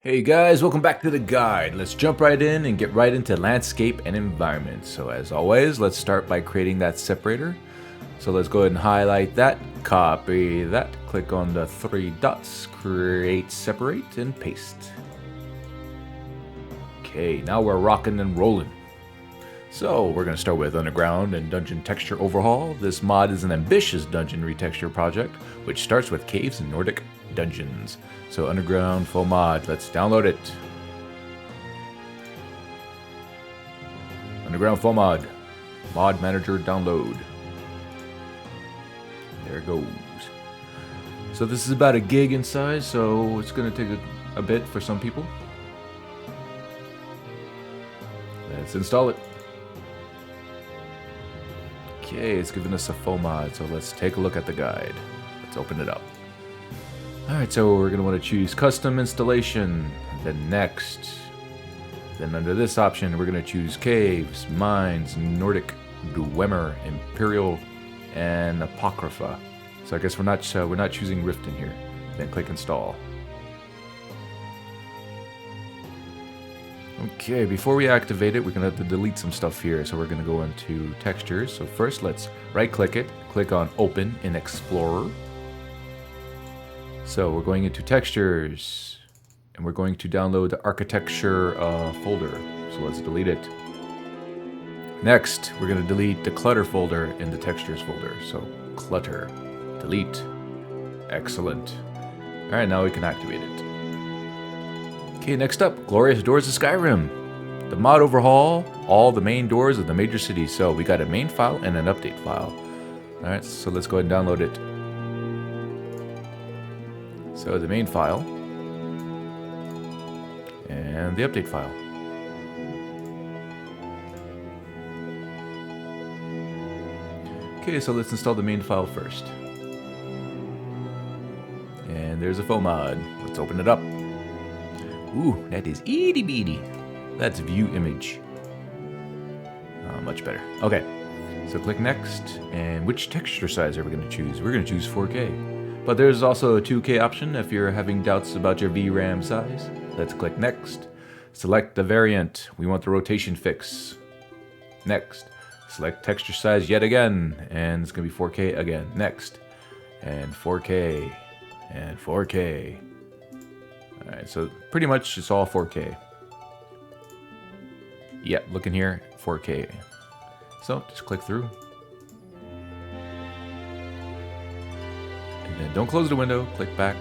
Hey guys, welcome back to the guide. Let's jump right in and get right into landscape and environment. So as always, let's start by creating that separator. So let's go ahead and highlight that, copy that, click on the three dots, create separate, and paste. Okay, now we're rocking and rolling. So we're going to start with underground and dungeon texture overhaul. This mod is an ambitious dungeon retexture project, which starts with caves and Nordic dungeons. So underground full mod, let's download it. Underground full mod, mod manager download. There it goes. So this is about a gig in size, so it's going to take a bit for some people. Let's install it. Okay, it's giving us a full mod, so let's take a look at the guide. Let's open it up. Alright, so we're going to want to choose custom installation, then next. Then under this option, we're going to choose caves, mines, Nordic, Dwemer, Imperial, and Apocrypha. So I guess we're not choosing Rift in here. Then click install. Okay, before we activate it, we're going to have to delete some stuff here. So we're going to go into textures. So first, let's right click it, click on open in Explorer. So we're going into textures, and we're going to download the architecture folder. So let's delete it. Next, we're going to delete the clutter folder in the textures folder. So clutter, delete. Excellent. All right, now we can activate it. Okay, next up, Glorious Doors of Skyrim. The mod overhaul all the main doors of the major cities. So we got a main file and an update file. All right, so let's go ahead and download it. So the main file and the update file. Okay, so let's install the main file first. And there's a faux mod. Let's open it up. Ooh, that is itty bitty. That's view image. Much better. Okay, so click next. And which texture size are we going to choose? We're going to choose 4K. But there's also a 2K option if you're having doubts about your VRAM size. Let's click next. Select the variant. We want the rotation fix. Next. Select texture size yet again. And it's going to be 4K again. Next. And 4K. And 4K. Alright, so pretty much it's all 4K. Yeah, look in here, 4K. So just click through. And then don't close the window, click back.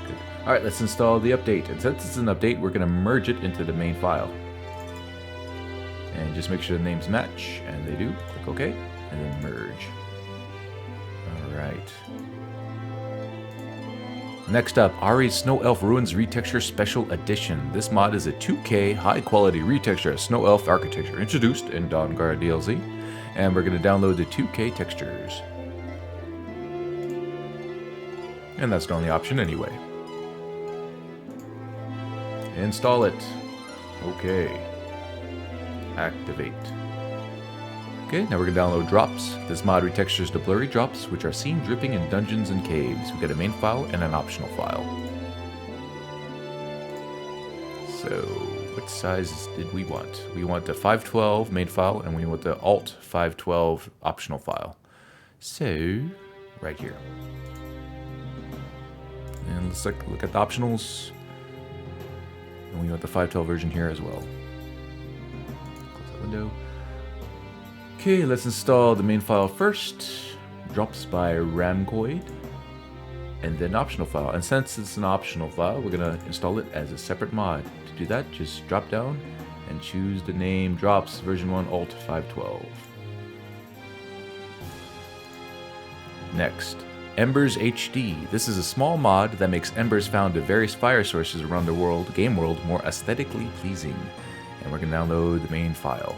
Good. Alright, let's install the update. And since it's an update, we're going to merge it into the main file. And just make sure the names match, and they do. Click OK, and then merge. Alright. Next up, Ari's Snow Elf Ruins Retexture Special Edition. This mod is a 2K high-quality retexture of Snow Elf architecture introduced in Dawnguard DLC, and we're going to download the 2K textures. And that's the only option anyway. Install it. Okay. Activate. Okay, now we're going to download drops. This mod retextures the blurry drops, which are seen dripping in dungeons and caves. We get a main file and an optional file. So, what size did we want? We want the 512 main file, and we want the Alt 512 optional file. So, right here. And let's look at the optionals. And we want the 512 version here as well. Close that window. Okay, let's install the main file first. Drops by Ramcoid. And then optional file. And since it's an optional file, we're going to install it as a separate mod. To do that, just drop down and choose the name Drops version 1 Alt 512. Next, Embers HD. This is a small mod that makes embers found at various fire sources around the game world more aesthetically pleasing. And we're going to download the main file.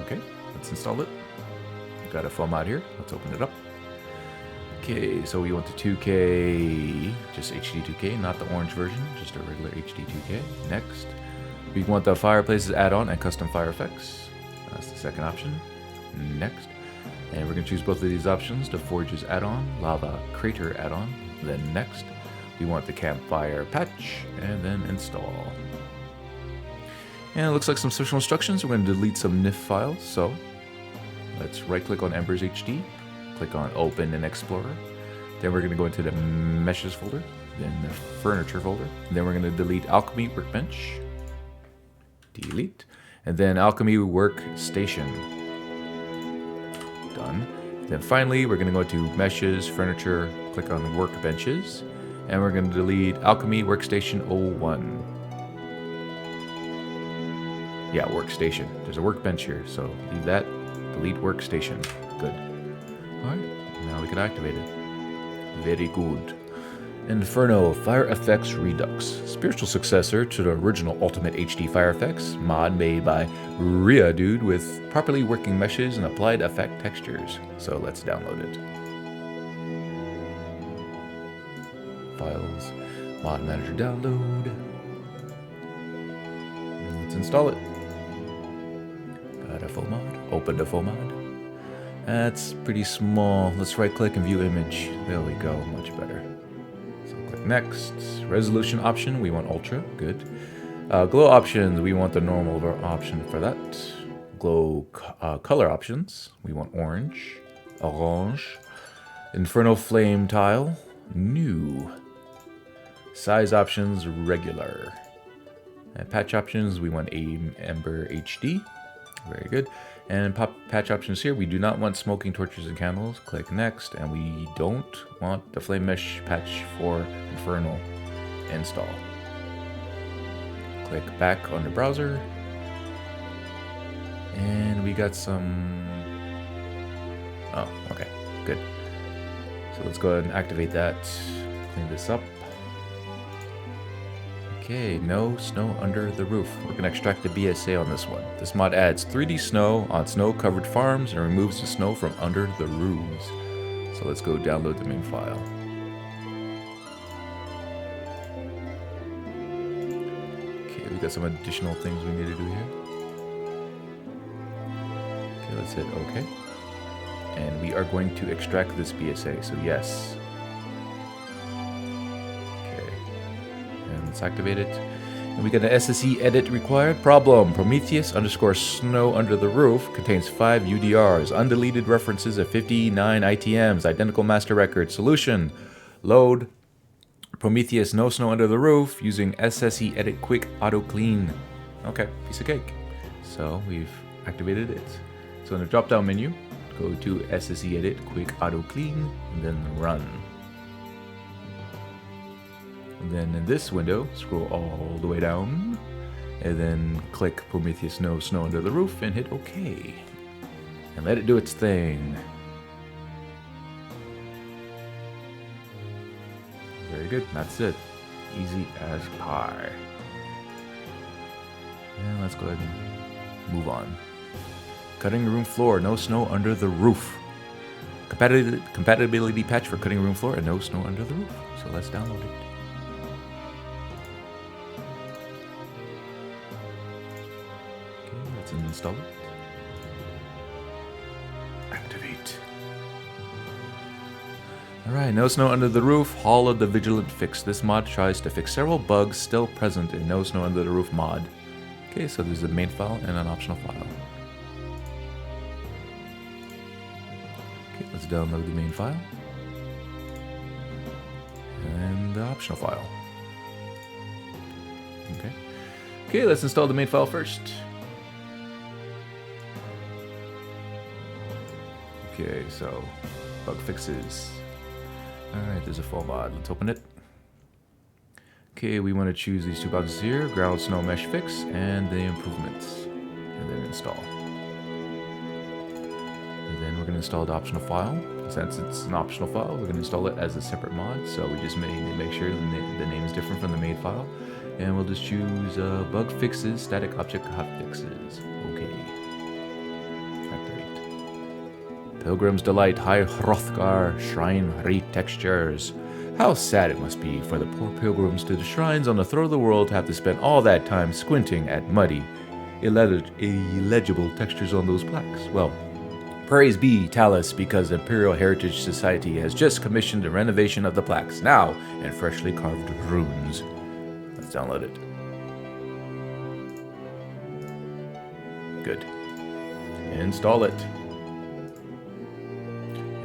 Okay, let's install it. We've got a full mod here. Let's open it up. Okay, so we want the 2K, just HD 2K, not the orange version, just a regular HD 2K. Next, we want the Fireplaces add-on and custom fire effects. That's the second option. Next. And we're going to choose both of these options, the Forges add-on, Lava Crater add-on. Then next, we want the Campfire patch, and then install. And it looks like some special instructions. We're going to delete some NIF files, so let's right-click on Embers HD, click on Open in Explorer. Then we're going to go into the Meshes folder, then the Furniture folder. Then we're going to delete Alchemy Workbench, delete, and then Alchemy Workstation. Done. Then finally, we're going to go to Meshes, Furniture, click on Workbenches, and we're going to delete Alchemy Workstation 01. Yeah, Workstation. There's a workbench here, so leave that. Delete Workstation. Good. Alright, now we can activate it. Very good. Inferno Fire Effects Redux. Spiritual successor to the original Ultimate HD Fire Effects, mod made by Realvision with properly working meshes and applied effect textures. So let's download it. Files, Mod Manager download. Let's install it. Got a full mod. Open the full mod. That's pretty small. Let's right click and view image. There we go, much better. So click next. Resolution option, we want ultra, good. Glow options, we want the normal option for that. Glow color options, we want orange. Inferno flame tile, new. Size options, regular. And patch options, we want Ember HD. Very good. And patch options here, we do not want smoking torches and candles. Click next. And we don't want the flame mesh patch for Inferno. Install. Click back on the browser. And we got some... Oh, okay. Good. So let's go ahead and activate that. Clean this up. Okay, no snow under the roof. We're going to extract the BSA on this one. This mod adds 3D snow on snow-covered farms and removes the snow from under the roofs. So let's go download the main file. Okay, we got some additional things we need to do here. Okay, let's hit OK. And we are going to extract this BSA, so yes. Let's activate it. And we got an SSE edit required. Problem. Prometheus _ snow under the roof contains 5 UDRs, undeleted references of 59 ITMs, identical master record. Solution. Load Prometheus no snow under the roof using SSE edit quick auto clean. Okay, piece of cake. So we've activated it. So in the drop down menu, go to SSE edit quick auto clean and then run. And then in this window, scroll all the way down, and then click Prometheus no snow under the roof and hit OK. And let it do its thing. Very good, that's it. Easy as pie. And let's go ahead and move on. Cutting room floor, no snow under the roof. Compatibility patch for cutting room floor and no snow under the roof. So let's download it. And install it. Activate. Alright, no snow under the roof. Hall of the Vigilant fix. This mod tries to fix several bugs still present in No Snow Under the Roof mod. Okay, so there's a main file and an optional file. Okay, let's download the main file. And the optional file. Okay. Okay, let's install the main file first. Okay, so bug fixes. Alright, there's a full mod. Let's open it. Okay, we want to choose these 2 boxes here, ground snow mesh fix and the improvements. And then install. And then we're going to install the optional file. Since it's an optional file, we're going to install it as a separate mod. So we just need to make sure the name is different from the main file. And we'll just choose bug fixes, static object hotfixes. Okay. Pilgrim's Delight, High Hrothgar Shrine retextures. How sad it must be for the poor pilgrims to the shrines on the throat of the world to have to spend all that time squinting at muddy, illegible textures on those plaques. Well, Praise be Talus, because the Imperial Heritage Society has just commissioned a renovation of the plaques, now in freshly carved runes. Let's download it. Good. Install it.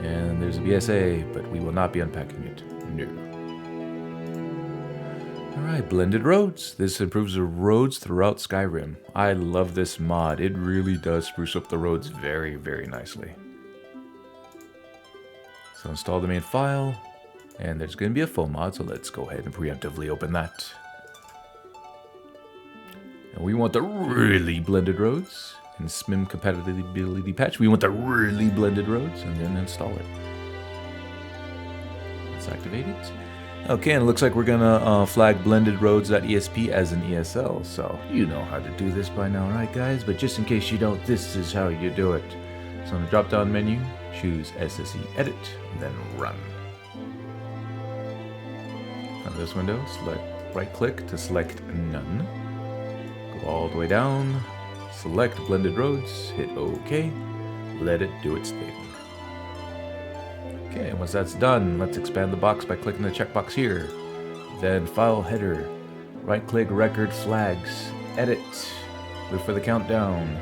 And there's a BSA, but we will not be unpacking it. No. Alright, blended roads. This improves the roads throughout Skyrim. I love this mod. It really does spruce up the roads very, very nicely. So install the main file, and there's going to be a full mod, so let's go ahead and preemptively open that. And we want the really blended roads. In SMIM compatibility patch, we want the really blended roads, and then install it. Let's activate it. Okay, and it looks like we're gonna flag blended roads.esp as an ESL, so you know how to do this by now, right guys? But just in case you don't, this is how you do it. So on the drop down menu, choose SSE edit, and then run. On this window, select right click to select none. Go all the way down, select blended roads, hit OK, let it do its thing. Okay, once that's done, let's expand the box by clicking the checkbox here. Then file header, right click record flags, edit, look for the countdown.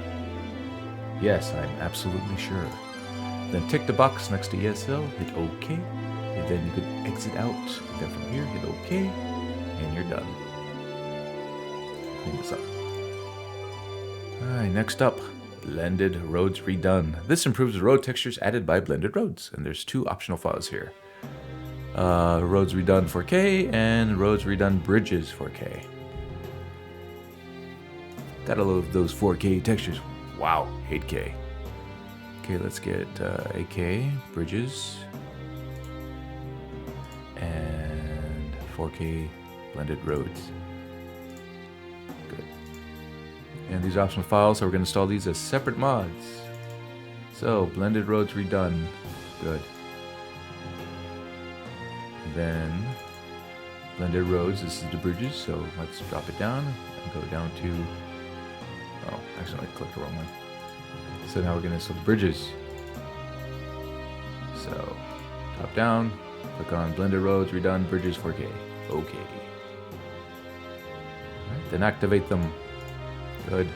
Yes, I'm absolutely sure. Then tick the box next to ESL, hit OK, and then you can exit out. Then from here, hit OK, and you're done. Clean this up. Alright, next up, blended roads redone. This improves the road textures added by blended roads, and there's two optional files here. Roads redone 4K and roads redone bridges 4K. Gotta love those 4K textures. Wow, 8K. Okay, let's get 8K bridges and 4K blended roads. Good. And these optional files, so we're going to install these as separate mods. So, blended roads redone. Good. Then, blended roads, this is the bridges, so let's drop it down and go down to, oh, actually I clicked the wrong one. So now we're going to install the bridges. So, drop down, click on blended roads redone bridges 4K. Okay. Alright, then activate them. Good.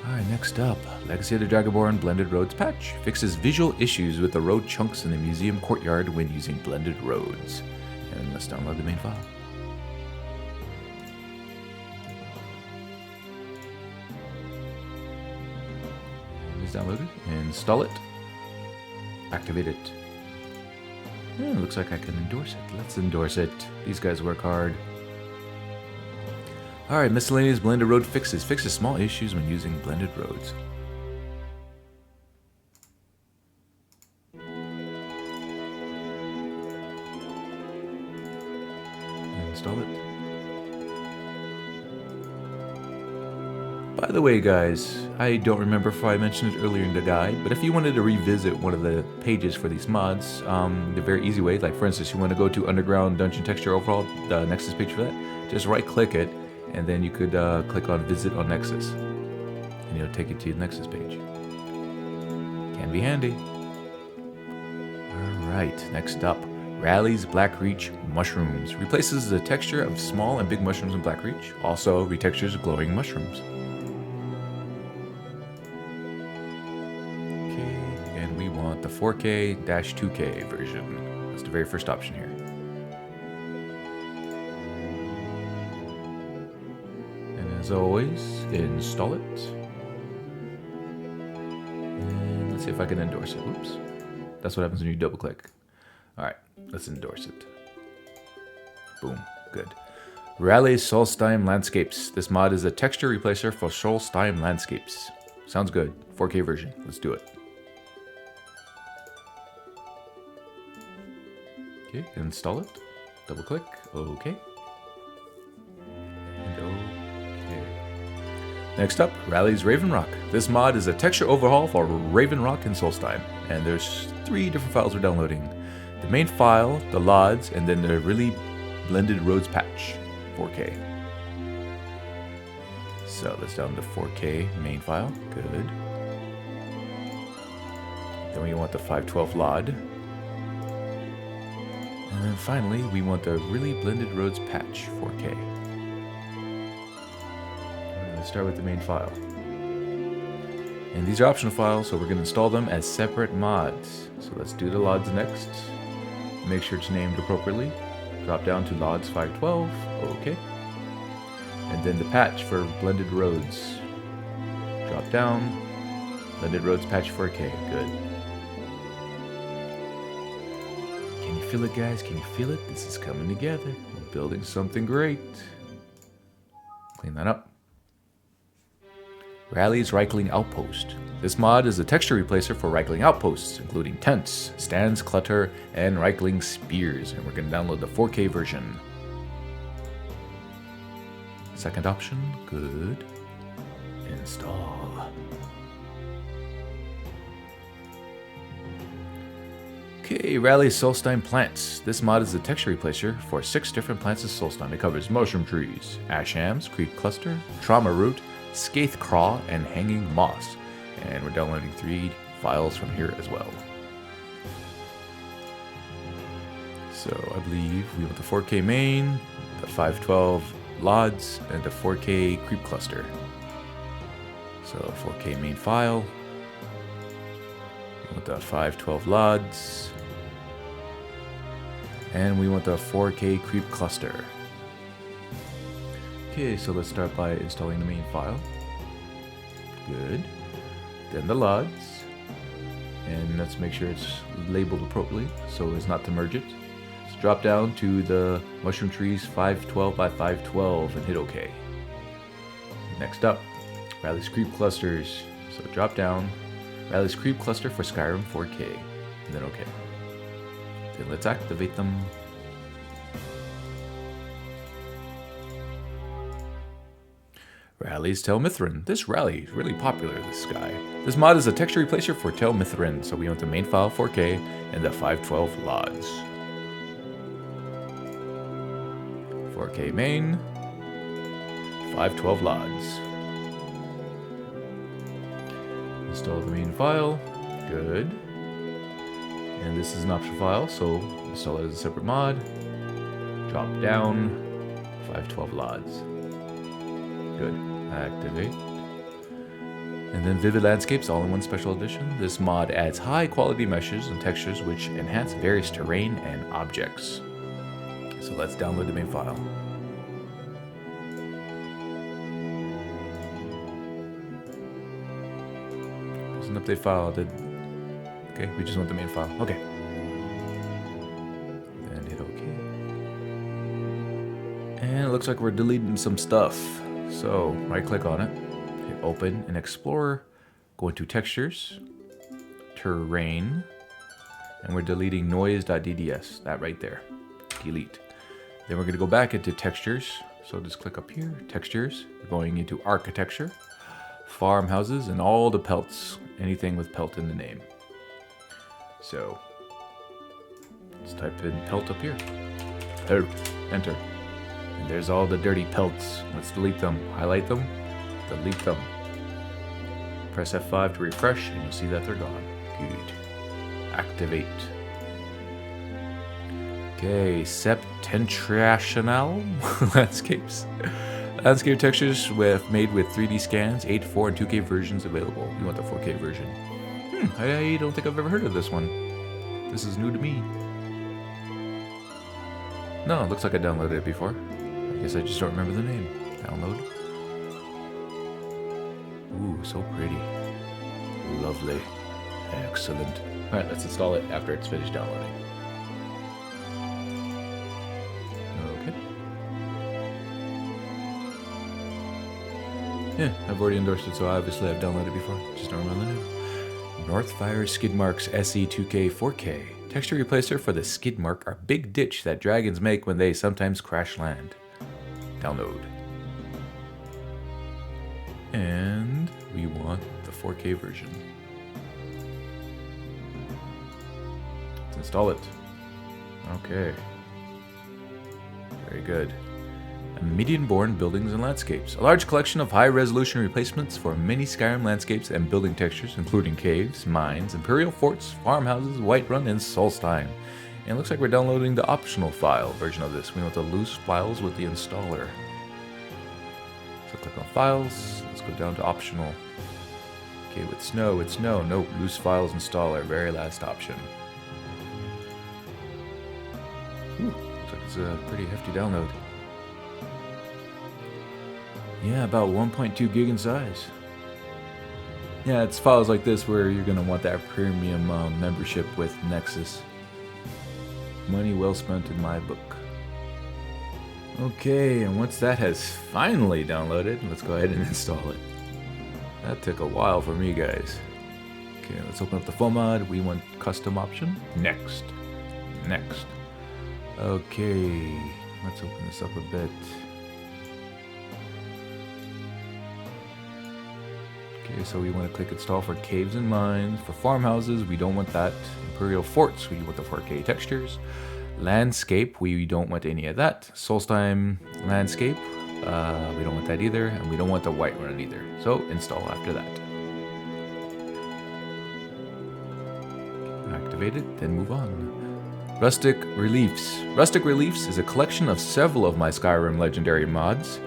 Alright, next up, Legacy of the Dragonborn Blended Roads patch. Fixes visual issues with the road chunks in the museum courtyard when using blended roads. And let's download the main file. It's downloaded. Install it. Activate it. It looks like I can endorse it. Let's endorse it. These guys work hard. Alright, miscellaneous blended road fixes. Fixes small issues when using blended roads. Install it. By the way, guys, I don't remember if I mentioned it earlier in the guide, but if you wanted to revisit one of the pages for these mods, the very easy way, like for instance, you want to go to Underground Dungeon Texture Overhaul, the Nexus page for that, just right click it, and then you could click on Visit on Nexus, and it'll take you to the Nexus page. Can be handy. Alright, next up, Rally's Blackreach Mushrooms. Replaces the texture of small and big mushrooms in Blackreach. Also retextures glowing mushrooms. Okay, and we want the 4K-2K version. That's the very first option here. As always, install it. And let's see if I can endorse it. Oops. That's what happens when you double click. Alright, let's endorse it. Boom. Good. Rally Solstheim Landscapes. This mod is a texture replacer for Solstheim Landscapes. Sounds good. 4K version. Let's do it. Okay, install it. Double click. Okay. Next up, Rally's Raven Rock. This mod is a texture overhaul for Raven Rock and Solstheim, and there's 3 different files we're downloading. The main file, the LODs, and then the really blended roads patch, 4K. So let's download the 4K main file. Good. Then we want the 512 LOD. And then finally, we want the Really Blended Roads patch 4K. Let's start with the main file. And these are optional files, so we're going to install them as separate mods. So let's do the LODs next. Make sure it's named appropriately. Drop down to LODs 512, okay. And then the patch for Blended Roads. Drop down, Blended Roads patch 4K, good. Can you feel it, guys? Can you feel it? This is coming together. We're building something great. Clean that up. Rally's Reichling Outpost. This mod is a texture replacer for Reichling Outposts, including tents, stands, clutter, and Reichling spears. And we're going to download the 4K version. Second option, good. Install. Okay, Rally Solstein plants. This mod is a texture replacer for 6 different plants of Solstein. It covers mushroom trees, ashams, creep cluster, trauma root, Skaith Craw, and Hanging Moss. And we're downloading 3 files from here as well. So I believe we want the 4K main, the 512 LODs, and the 4K creep cluster. So 4K main file. We want the 512 LODs. And we want the 4K creep cluster. Okay, so let's start by installing the main file. Good. Then the LODs. And let's make sure it's labeled appropriately so as not to merge it. So drop down to the mushroom trees 512 by 512 and hit OK. Next up, Rally's creep clusters. So drop down, Rally's creep cluster for Skyrim 4K, and then OK. Then let's activate them. Rally's Telmithrin. This Rally is really popular, this guy. This mod is a texture replacer for Telmithrin, so we want the main file 4K and the 512 LODs. 4K main, 512 LODs. Install the main file, good. And this is an optional file, so install it as a separate mod. Drop down, 512 LODs. Good. Activate. And then Vivid Landscapes All-in-One Special Edition. This mod adds high quality meshes and textures which enhance various terrain and objects. So let's download the main file. There's an update file. Okay, we just want the main file. Okay. And hit OK. And it looks like we're deleting some stuff. So right click on it, hit open in Explorer, go into textures, terrain, and we're deleting noise.dds, that right there, delete. Then we're going to go back into textures, so just click up here, textures, we're going into architecture, farmhouses, and all the pelts, anything with pelt in the name. So let's type in pelt up here, enter. And there's all the dirty pelts. Let's delete them. Highlight them. Delete them. Press F5 to refresh, and you'll see that they're gone. Good. Activate. Okay, septentrional landscapes. Landscape textures made with 3D scans, 8, 4, and 2K versions available. You want the 4K version. I don't think I've ever heard of this one. This is new to me. No, it looks like I downloaded it before. I guess I just don't remember the name. Download. Ooh, so pretty. Lovely. Excellent. Alright, let's install it after it's finished downloading. Okay. Yeah, I've already endorsed it, so obviously I've downloaded it before. Just don't remember the name. Northfire Skidmarks SE2K 4K. Texture replacer for the skid mark are big ditch that dragons make when they sometimes crash land. Download. And we want the 4K version. Let's install it. Okay. Very good. Median-born buildings and landscapes. A large collection of high-resolution replacements for many Skyrim landscapes and building textures, including caves, mines, imperial forts, farmhouses, Whiterun, and Solstheim. And it looks like we're downloading the optional file version of this. We want the loose files with the installer. So click on files. Let's go down to optional. Okay, with snow, it's no. Nope, loose files installer. Very last option. Ooh, looks like it's a pretty hefty download. Yeah, about 1.2 gig in size. Yeah, it's files like this where you're going to want that premium membership with Nexus. Money well spent in my book. Okay, and once that has finally downloaded, let's go ahead and install it. That took a while for me, guys. Okay, let's open up the full mod. We want custom option. Next. Next. Okay, let's open this up a bit. Okay, so we want to click install for caves and mines. For farmhouses, we don't want that. Imperial forts, we want the 4K textures. Landscape, we don't want any of that. Solstheim landscape, we don't want that either. And we don't want the Whiterun either. So install after that. Activate it, then move on. Rustic Reliefs. Rustic Reliefs is a collection of several of my Skyrim legendary mods.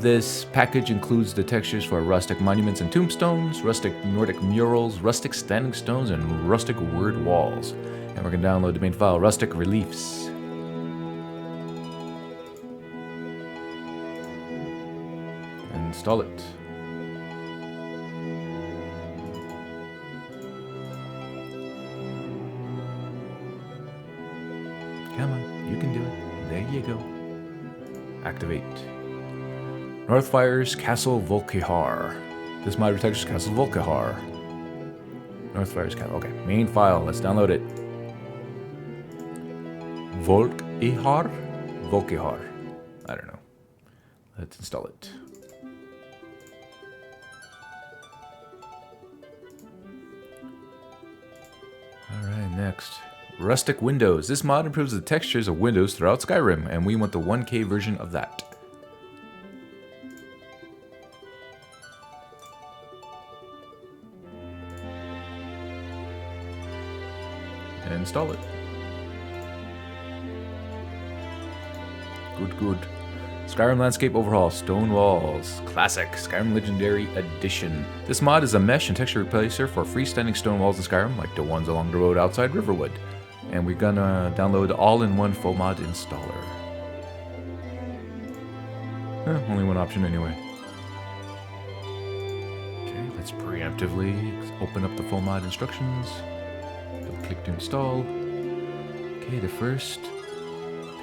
This package includes the textures for rustic monuments and tombstones, rustic Nordic murals, rustic standing stones, and rustic word walls. And we're going to download the main file, Rustic Reliefs. Install it. Come on, you can do it. There you go. Activate. Northfire's Castle Volkihar. This mod textures Castle Volkihar. Northfire's Castle. Okay, main file. Let's download it. Volkihar? Volkihar. I don't know. Let's install it. Alright, next. Rustic Windows. This mod improves the textures of windows throughout Skyrim, and we want the 1K version of that. And install it. Good. Skyrim Landscape Overhaul, Stone Walls, Classic, Skyrim Legendary Edition. This mod is a mesh and texture replacer for freestanding stone walls in Skyrim, like the ones along the road outside Riverwood. And we're gonna download the all-in-one full mod installer. Only one option anyway. Okay, let's preemptively open up the full mod instructions. Click to install. Okay, the first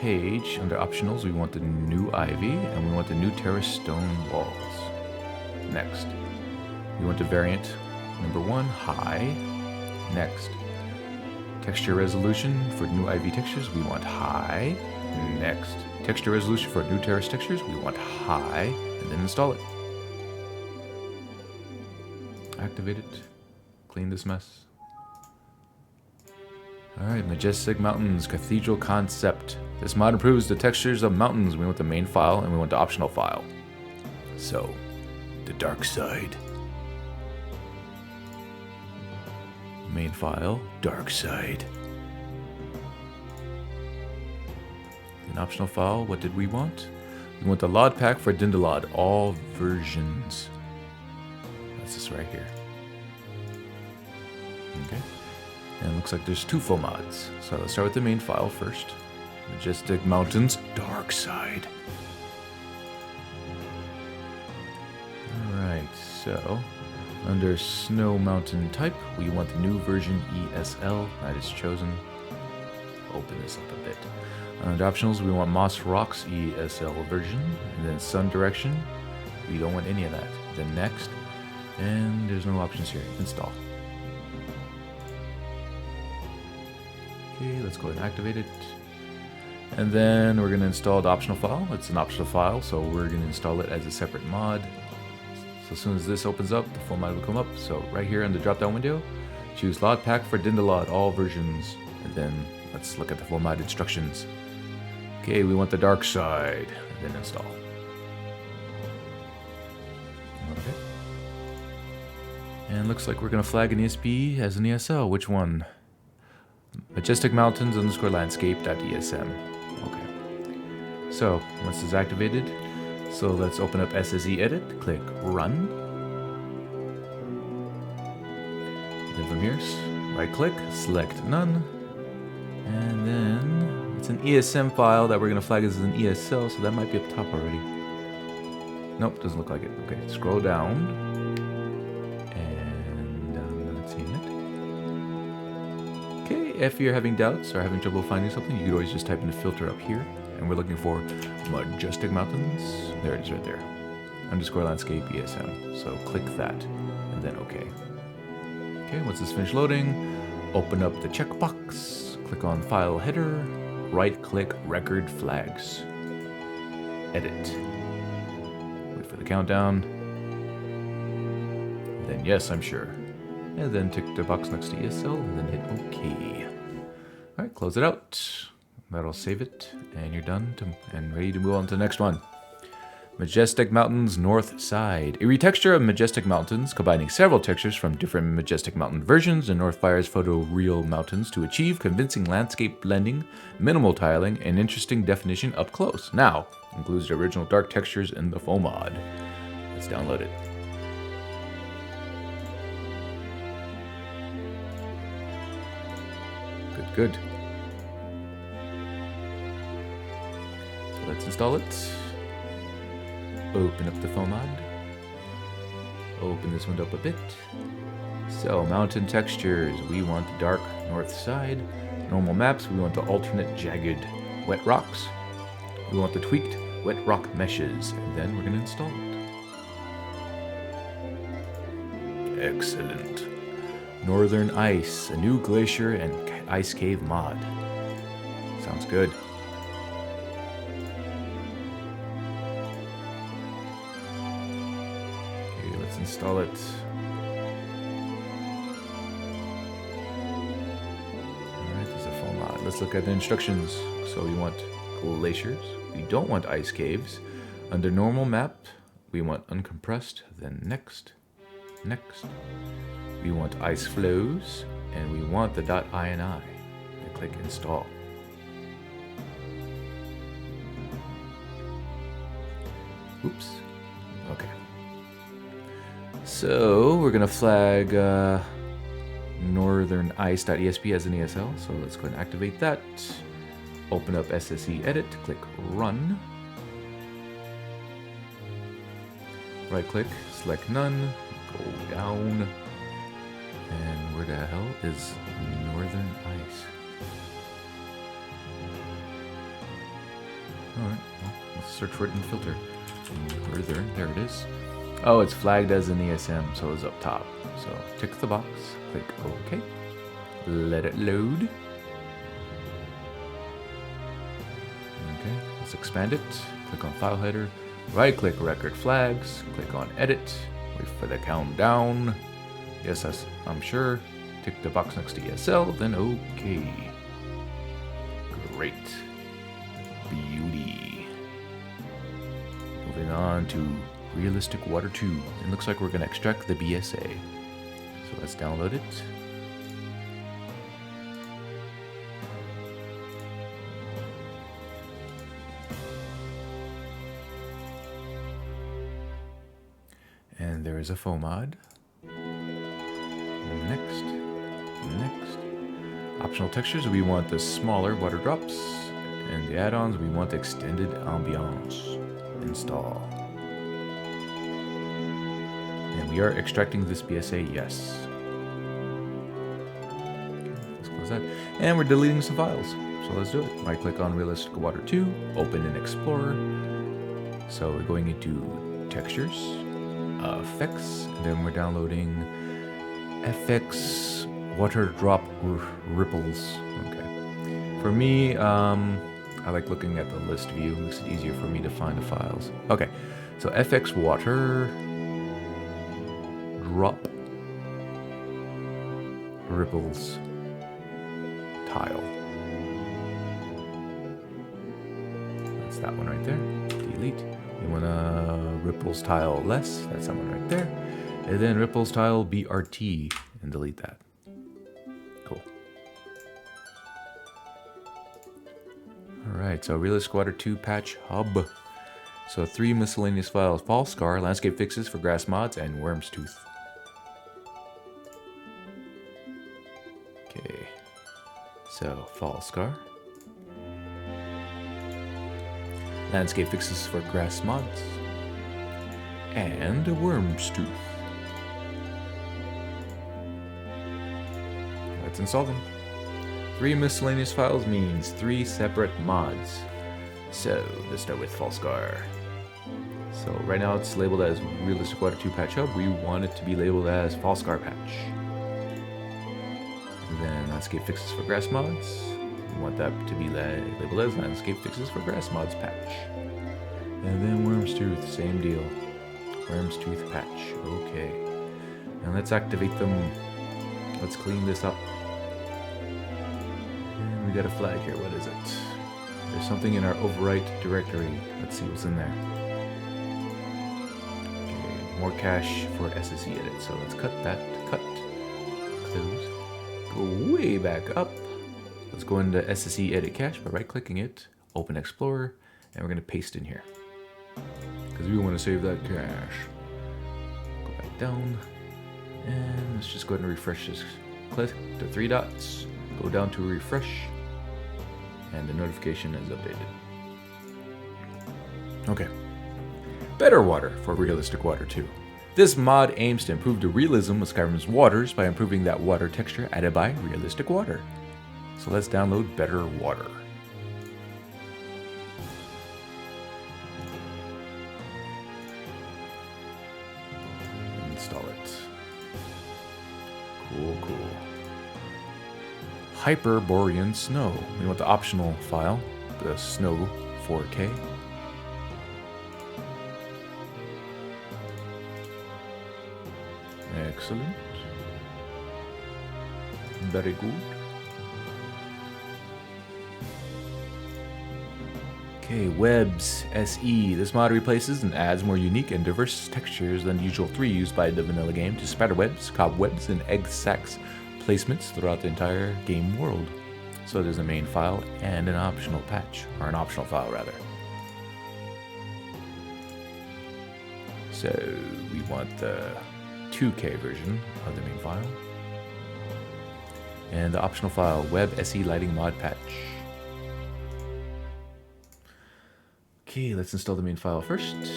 page under optionals, we want the new ivy and we want the new terrace stone walls. Next, we want the variant number 1 high. Next, texture resolution for new ivy textures, we want high. Next, texture resolution for new terrace textures, we want high, and then install it. Activate it. Clean this mess. Alright, Majestic Mountains, Cathedral Concept. This mod improves the textures of mountains. We want the main file and we want the optional file. So, the dark side. Main file, dark side. An optional file, what did we want? We want the LOD pack for Dindalod, all versions. That's this right here. Okay. And it looks like there's 2 full mods. So let's start with the main file first. Majestic Mountains, Dark Side. Alright, so under Snow Mountain type, we want the new version ESL. That is chosen. Open this up a bit. Under optionals, we want Moss Rocks ESL version. And then Sun Direction. We don't want any of that. Then next. And there's no options here. Install. Okay, let's go ahead and activate it. And then we're going to install the optional file. It's an optional file, so we're going to install it as a separate mod. So as soon as this opens up, the full mod will come up. So right here in the drop-down window, choose LOD pack for Dindalod, all versions. And then let's look at the full mod instructions. Okay, we want the dark side. then install. Okay. And looks like we're going to flag an ESP as an ESL. Which one? Majestic Mountains _ landscape.esm. Okay. So once this is activated, so let's open up SSE edit, click run. Then from here, right click, select none. And then it's an ESM file that we're going to flag as an ESL, so that might be up top already. Nope, doesn't look like it. Okay, scroll down. And I'm not seeing it. Okay, if you're having doubts or having trouble finding something, you could always just type in the filter up here. And we're looking for Majestic Mountains. There it is right there. _ landscape ESM. So click that, and then OK. Okay, once it's finished loading, open up the checkbox. Click on File Header, right-click Record Flags. Edit. Wait for the countdown. Then yes, I'm sure. And then tick the box next to ESL, and then hit OK. Alright, close it out. That'll save it, and you're done and ready to move on to the next one. Majestic Mountains North Side. A retexture of Majestic Mountains, combining several textures from different Majestic Mountain versions and Northfire's photoreal mountains to achieve convincing landscape blending, minimal tiling, and interesting definition up close. Now, includes the original dark textures in the foam mod. Let's download it. Good. So let's install it. Open up the foam mod. Open this window up a bit. So, mountain textures, we want the dark north side. Normal maps, we want the alternate jagged wet rocks. We want the tweaked wet rock meshes, and then we're going to install it. Excellent. Northern Ice, a new glacier and ice cave mod. Sounds good. Okay, let's install it. Alright, there's a full mod. Let's look at the instructions. So we want glaciers. We don't want ice caves. Under normal map, we want uncompressed, then next. We want ice flows, and we want the .ini. And click install. Oops. Okay. So we're gonna flag northern ice.esp as an ESL. So let's go ahead and activate that. Open up SSE edit, click run. Right click, select none, go down. And where the hell is northern ice? Alright, well, let's search for it in the filter. Northern, there it is. Oh, it's flagged as an ESM, so it's up top. So tick the box, click OK. Let it load. Okay, let's expand it. Click on file header. Right click record flags. Click on edit. Wait for the countdown. Yes, I'm sure. Tick the box next to ESL, then OK. Great. Beauty. Moving on to Realistic Water 2. It looks like we're going to extract the BSA. So let's download it. And there is a foam mod. Next. Optional textures, we want the smaller water drops. And the add-ons, we want the extended ambiance. Install. And we are extracting this BSA, yes. Okay, let's close that. And we're deleting some files. So let's do it. Right click on Realistic Water 2, open in Explorer. So we're going into textures, effects, and then we're downloading FX water drop ripples. Okay. For me, I like looking at the list view. It makes it easier for me to find the files. Okay, so FX water drop ripples tile. That's that one right there. delete. We want to ripples tile less. That's that one right there. And then ripples tile BRT and delete that. Cool. Alright, so Realistic Water 2 patch hub. So 3 miscellaneous files. Fall Scar, landscape fixes for grass mods, and Worm's Tooth. Okay. So Fall Scar. Landscape fixes for grass mods. And a Worm's Tooth. Let's install them. 3 miscellaneous files means 3 separate mods. So, let's start with Fall Scar. So, right now it's labeled as Realistic Water 2 Patch Hub. We want it to be labeled as Fall Scar Patch. And then Landscape Fixes for Grass Mods. We want that to be labeled as Landscape Fixes for Grass Mods Patch. And then Worm's Tooth, same deal. Worm's Tooth Patch. Okay. And let's activate them. Let's clean this up. And we got a flag here. What is it? There's something in our overwrite directory. Let's see what's in there. Okay, more cache for SSE edit. So let's cut that. Cut. Close. Go way back up. Let's go into SSE edit cache by right-clicking it. Open Explorer. And we're going to paste in here. Because we want to save that cache. Go back down. And let's just go ahead and refresh this. Click the 3 dots. Go down to refresh. And the notification is updated. Okay. Better water for Realistic Water 2. This mod aims to improve the realism of Skyrim's waters by improving that water texture added by Realistic Water. So let's download Better Water. Install it. Cool, cool. Hyperborean Snow. We want the optional file, the Snow 4K. Excellent. Very good. Okay, Webs SE. This mod replaces and adds more unique and diverse textures than the usual 3 used by the vanilla game to spiderwebs, cobwebs, and egg sacs placements throughout the entire game world. So there's a main file and an optional patch, or an optional file rather. So we want the 2K version of the main file. And the optional file, Web SE Lighting Mod Patch. Okay, let's install the main file first. Okay.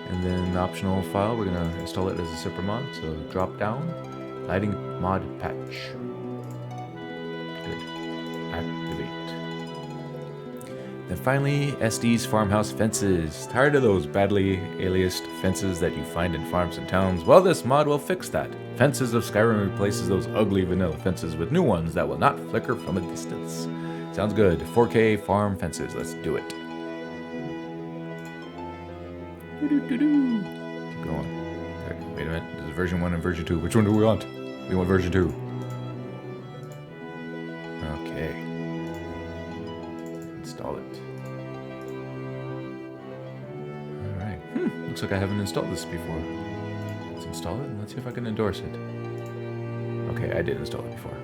And then the optional file, we're going to install it as a separate mod. So drop down, lighting mod patch. Good. Activate. Then finally, SD's farmhouse fences. Tired of those badly aliased fences that you find in farms and towns? Well, this mod will fix that. Fences of Skyrim replaces those ugly vanilla fences with new ones that will not flicker from a distance. Sounds good. 4K farm fences. Let's do it. Keep going. Wait a minute. There's version 1 and version 2. Which one do we want? We want version 2. Okay. Install it. Alright. Looks like I haven't installed this before. Let's install it and let's see if I can endorse it. Okay, I did install it before.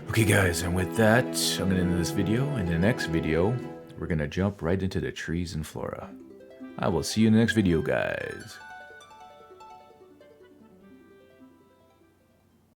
Okay guys, and with that, I'm going to end this video. In the next video, we're going to jump right into the trees and flora. I will see you in the next video, guys.